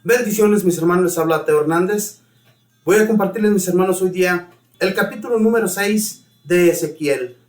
Bendiciones, mis hermanos, les habla Teo Hernández. Voy a compartirles, mis hermanos, hoy día el capítulo número 6 de Ezequiel.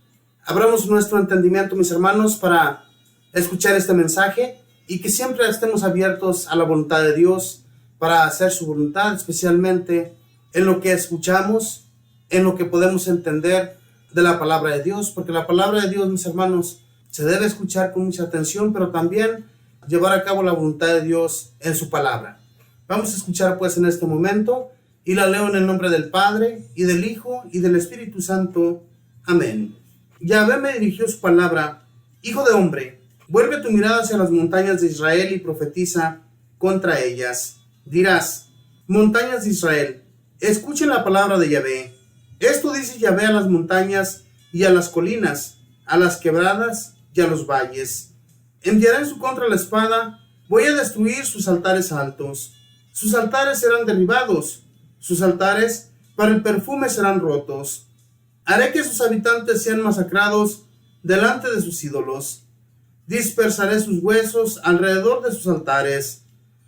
Abramos nuestro entendimiento, mis hermanos, para escuchar este mensaje y que siempre estemos abiertos a la voluntad de Dios para hacer su voluntad, especialmente en lo que escuchamos, en lo que podemos entender de la palabra de Dios, porque la palabra de Dios, mis hermanos, se debe escuchar con mucha atención, pero también llevar a cabo la voluntad de Dios en su palabra. Vamos a escuchar pues en este momento, y la leo en el nombre del Padre, y del Hijo, y del Espíritu Santo. Amén. Yahvé me dirigió su palabra: Hijo de hombre, vuelve tu mirada hacia las montañas de Israel y profetiza contra ellas. Dirás: montañas de Israel, escuchen la palabra de Yahvé. Esto dice Yahvé a las montañas y a las colinas, a las quebradas y a los valles: enviaré en su contra la espada, voy a destruir sus altares altos. Sus altares serán derribados, sus altares para el perfume serán rotos. Haré que sus habitantes sean masacrados delante de sus ídolos. Dispersaré sus huesos alrededor de sus altares.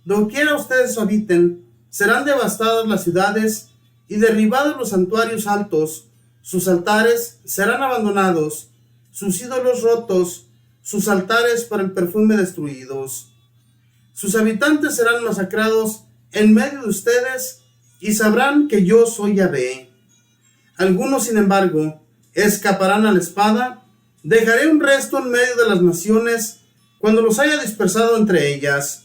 Doquiera ustedes habiten, serán devastadas las ciudades y derribados los santuarios altos. Sus altares serán abandonados, sus ídolos rotos, sus altares para el perfume destruidos. Sus habitantes serán masacrados en medio de ustedes y sabrán que yo soy Yahvé. Algunos, sin embargo, escaparán a la espada. Dejaré un resto en medio de las naciones cuando los haya dispersado entre ellas.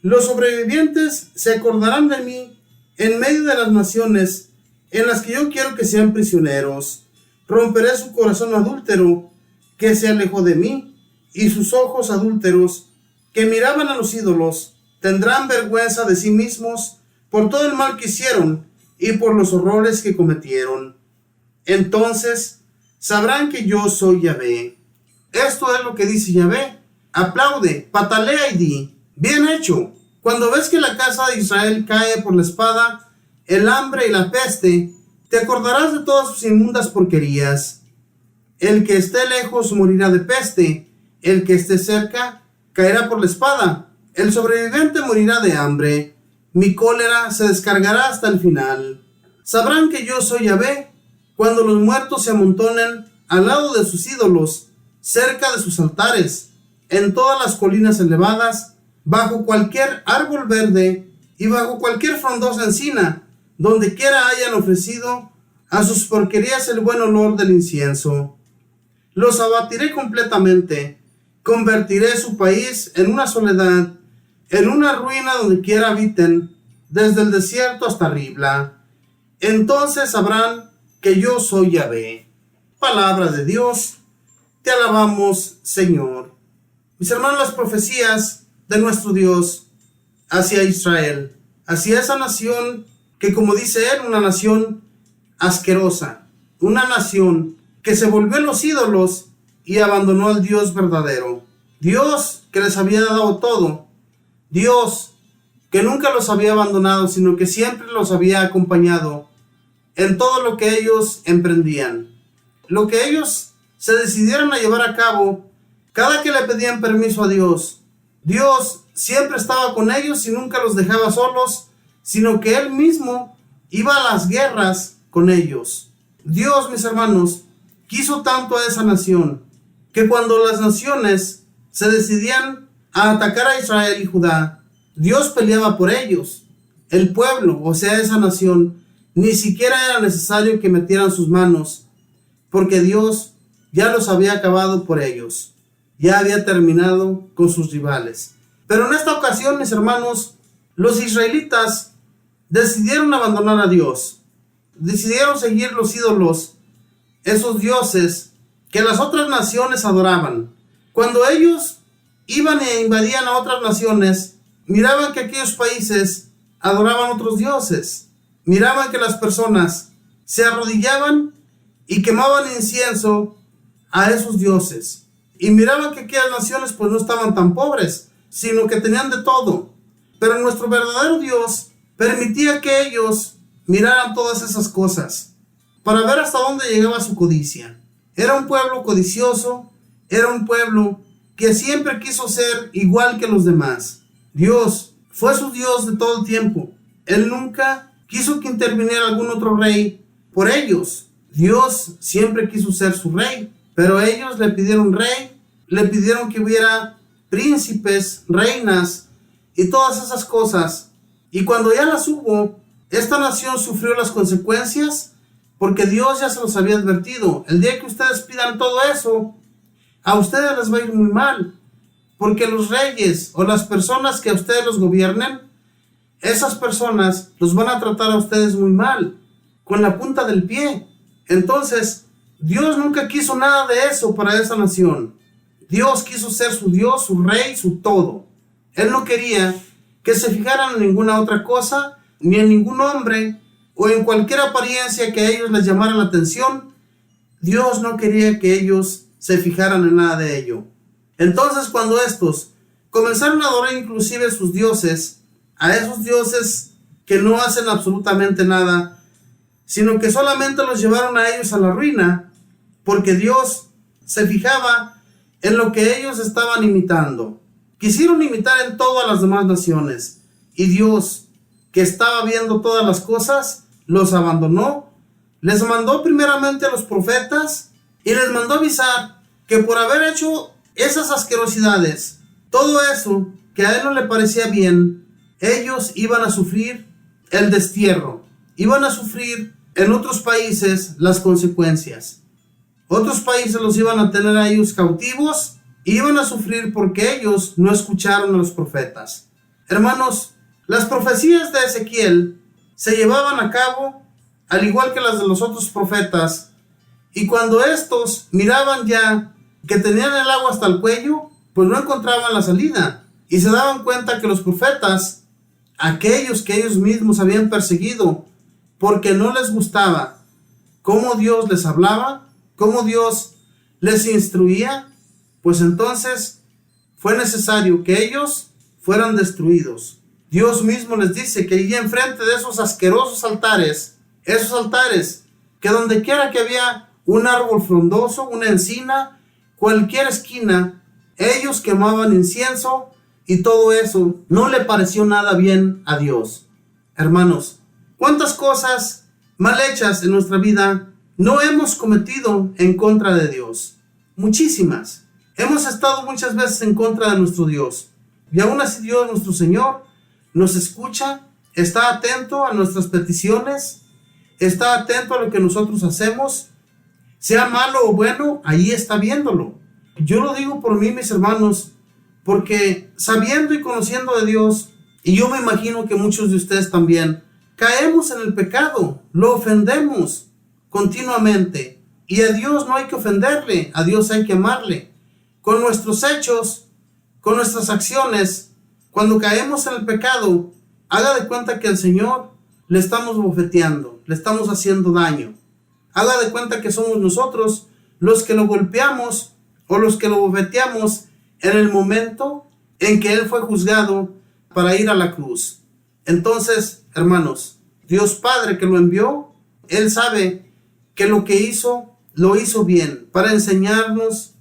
Los sobrevivientes se acordarán de mí en medio de las naciones en las que yo quiero que sean prisioneros. Romperé su corazón adúltero que se alejó de mí, y sus ojos adúlteros que miraban a los ídolos tendrán vergüenza de sí mismos por todo el mal que hicieron y por los horrores que cometieron. Entonces sabrán que yo soy Yahvé. Esto es lo que dice Yahvé. Aplaude, patalea y di: bien hecho. Cuando ves que la casa de Israel cae por la espada, el hambre y la peste, te acordarás de todas sus inmundas porquerías. El que esté lejos morirá de peste, el que esté cerca caerá por la espada, el sobreviviente morirá de hambre. Mi cólera se descargará hasta el final. Sabrán que yo soy Yahvé cuando los muertos se amontonen al lado de sus ídolos, cerca de sus altares, en todas las colinas elevadas, bajo cualquier árbol verde y bajo cualquier frondosa encina, donde quiera hayan ofrecido a sus porquerías el buen olor del incienso. Los abatiré completamente, convertiré su país en una soledad, en una ruina donde quiera habiten, desde el desierto hasta Ribla. Entonces sabrán que yo soy Yahvé. Palabra de Dios, te alabamos, Señor. Mis hermanos, las profecías de nuestro Dios hacia Israel, hacia esa nación que, como dice él, una nación asquerosa, una nación que se volvió en los ídolos y abandonó al Dios verdadero. Dios que les había dado todo, Dios que nunca los había abandonado, sino que siempre los había acompañado en todo lo que ellos emprendían. Lo que ellos se decidieron a llevar a cabo, cada que le pedían permiso a Dios, Dios siempre estaba con ellos y nunca los dejaba solos, sino que Él mismo iba a las guerras con ellos. Dios, mis hermanos, quiso tanto a esa nación, que cuando las naciones se decidían a atacar a Israel y Judá, Dios peleaba por ellos. El pueblo, o sea, esa nación, ni siquiera era necesario que metieran sus manos, porque Dios ya los había acabado por ellos, ya había terminado con sus rivales. Pero en esta ocasión, mis hermanos, los israelitas decidieron abandonar a Dios, decidieron seguir los ídolos, esos dioses que las otras naciones adoraban. Cuando ellos iban e invadían a otras naciones, miraban que aquellos países adoraban otros dioses, miraban que las personas se arrodillaban y quemaban incienso a esos dioses, y miraban que aquellas naciones pues no estaban tan pobres, sino que tenían de todo. Pero nuestro verdadero Dios permitía que ellos miraran todas esas cosas para ver hasta dónde llegaba su codicia. Era un pueblo codicioso, era un pueblo que siempre quiso ser igual que los demás. Dios fue su Dios de todo el tiempo. Él nunca quiso que interviniera algún otro rey por ellos. Dios siempre quiso ser su rey, pero ellos le pidieron rey, le pidieron que hubiera príncipes, reinas y todas esas cosas. Y cuando ya las hubo, esta nación sufrió las consecuencias porque Dios ya se los había advertido. El día que ustedes pidan todo eso, a ustedes les va a ir muy mal, porque los reyes o las personas que a ustedes los gobiernen, esas personas los van a tratar a ustedes muy mal, con la punta del pie. Entonces, Dios nunca quiso nada de eso para esa nación. Dios quiso ser su Dios, su rey, su todo. Él no quería que se fijaran en ninguna otra cosa, ni en ningún hombre, o en cualquier apariencia que a ellos les llamara la atención. Dios no quería que ellos se fijaran en nada de ello. Entonces, cuando estos comenzaron a adorar inclusive sus dioses, a esos dioses que no hacen absolutamente nada, sino que solamente los llevaron a ellos a la ruina, porque Dios se fijaba en lo que ellos estaban imitando. Quisieron imitar en todo a las demás naciones, y Dios, que estaba viendo todas las cosas, los abandonó. Les mandó primeramente a los profetas y les mandó avisar que por haber hecho esas asquerosidades, todo eso que a él no le parecía bien, ellos iban a sufrir el destierro, iban a sufrir en otros países las consecuencias. Otros países los iban a tener a ellos cautivos y iban a sufrir porque ellos no escucharon a los profetas. Hermanos, las profecías de Ezequiel se llevaban a cabo al igual que las de los otros profetas, y cuando estos miraban ya que tenían el agua hasta el cuello, pues no encontraban la salida, y se daban cuenta que los profetas, aquellos que ellos mismos habían perseguido porque no les gustaba cómo Dios les hablaba, cómo Dios les instruía, pues entonces fue necesario que ellos fueran destruidos. Dios mismo les dice que allí enfrente de esos asquerosos altares, esos altares que donde quiera que había un árbol frondoso, una encina, cualquier esquina, ellos quemaban incienso, y todo eso no le pareció nada bien a Dios. Hermanos, ¿cuántas cosas mal hechas en nuestra vida no hemos cometido en contra de Dios? Muchísimas. Hemos estado muchas veces en contra de nuestro Dios, y aún así Dios, nuestro Señor, nos escucha, está atento a nuestras peticiones, está atento a lo que nosotros hacemos, sea malo o bueno, ahí está viéndolo. Yo lo digo por mí, mis hermanos, porque sabiendo y conociendo de Dios, y yo me imagino que muchos de ustedes también, caemos en el pecado, lo ofendemos continuamente, y a Dios no hay que ofenderle, a Dios hay que amarle. Con nuestros hechos, con nuestras acciones, cuando caemos en el pecado, haga de cuenta que al Señor le estamos bofeteando, le estamos haciendo daño. Haga de cuenta que somos nosotros los que lo golpeamos o los que lo bofeteamos en el momento en que Él fue juzgado para ir a la cruz. Entonces, hermanos, Dios Padre que lo envió, Él sabe que lo que hizo, lo hizo bien, para enseñarnos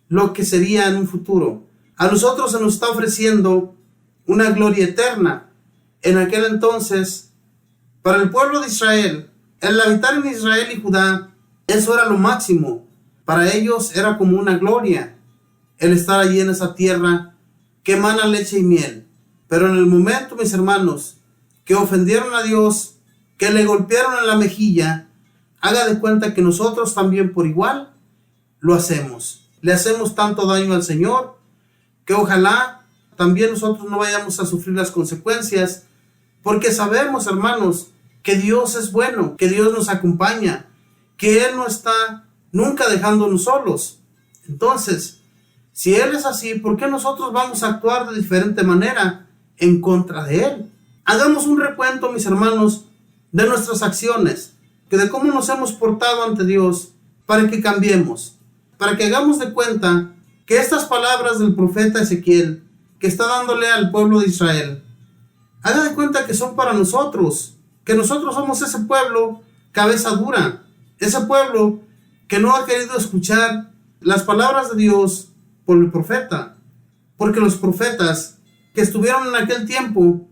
lo que sería en un futuro. A nosotros se nos está ofreciendo una gloria eterna. En aquel entonces, para el pueblo de Israel, el habitar en Israel y Judá, eso era lo máximo. Para ellos era como una gloria el estar allí en esa tierra que emana leche y miel. Pero en el momento, mis hermanos, que ofendieron a Dios, que le golpearon en la mejilla, haga de cuenta que nosotros también por igual lo hacemos. Le hacemos tanto daño al Señor que ojalá también nosotros no vayamos a sufrir las consecuencias, porque sabemos, hermanos, que Dios es bueno, que Dios nos acompaña, que Él no está nunca dejándonos solos. Entonces, si Él es así, ¿por qué nosotros vamos a actuar de diferente manera en contra de Él? Hagamos un recuento, mis hermanos, de nuestras acciones, que de cómo nos hemos portado ante Dios, para que cambiemos, para que hagamos de cuenta que estas palabras del profeta Ezequiel, que está dándole al pueblo de Israel, haga de cuenta que son para nosotros, que nosotros somos ese pueblo cabeza dura, ese pueblo que no ha querido escuchar las palabras de Dios por el profeta, porque los profetas que estuvieron en aquel tiempo,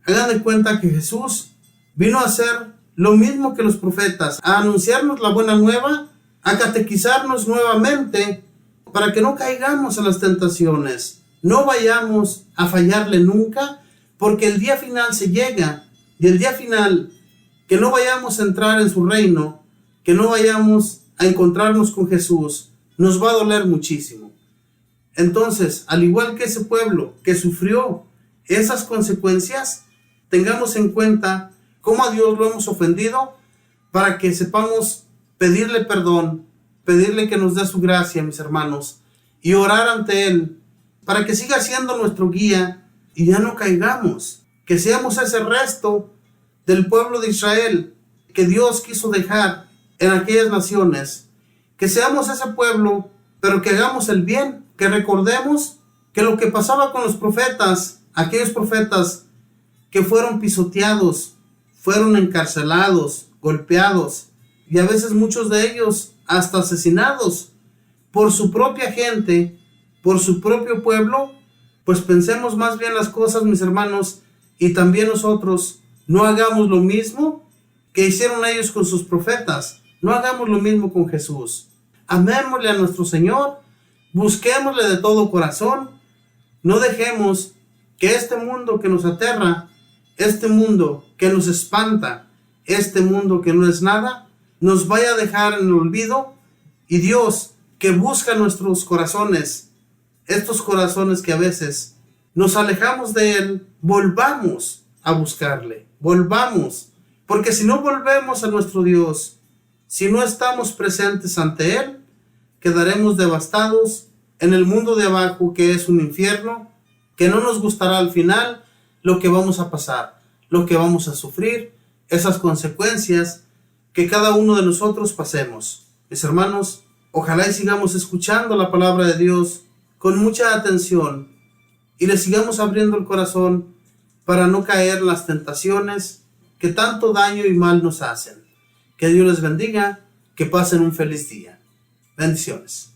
hagan de cuenta que Jesús vino a hacer lo mismo que los profetas, a anunciarnos la buena nueva, a catequizarnos nuevamente para que no caigamos en las tentaciones, no vayamos a fallarle nunca, porque el día final se llega, y el día final, que no vayamos a entrar en su reino, que no vayamos a encontrarnos con Jesús, nos va a doler muchísimo. Entonces, al igual que ese pueblo que sufrió esas consecuencias, tengamos en cuenta cómo a Dios lo hemos ofendido, para que sepamos pedirle perdón, pedirle que nos dé su gracia, mis hermanos, y orar ante Él, para que siga siendo nuestro guía y ya no caigamos, que seamos ese resto del pueblo de Israel que Dios quiso dejar en aquellas naciones, que seamos ese pueblo, pero que hagamos el bien, que recordemos que lo que pasaba con los profetas, aquellos profetas que fueron pisoteados, fueron encarcelados, golpeados, y a veces muchos de ellos hasta asesinados por su propia gente, por su propio pueblo, pues pensemos más bien las cosas, mis hermanos, y también nosotros no hagamos lo mismo que hicieron ellos con sus profetas, no hagamos lo mismo con Jesús. Amémosle a nuestro Señor, busquémosle de todo corazón, no dejemos que este mundo que nos aterra, este mundo que nos espanta, este mundo que no es nada, nos vaya a dejar en el olvido, y Dios, que busca nuestros corazones, estos corazones que a veces nos alejamos de Él, volvamos a buscarle, volvamos, porque si no volvemos a nuestro Dios, si no estamos presentes ante Él, quedaremos devastados en el mundo de abajo, que es un infierno, que no nos gustará al final lo que vamos a pasar, lo que vamos a sufrir, esas consecuencias que cada uno de nosotros pasemos. Mis hermanos, ojalá y sigamos escuchando la palabra de Dios con mucha atención y le sigamos abriendo el corazón para no caer en las tentaciones que tanto daño y mal nos hacen. Que Dios les bendiga, que pasen un feliz día. Bendiciones.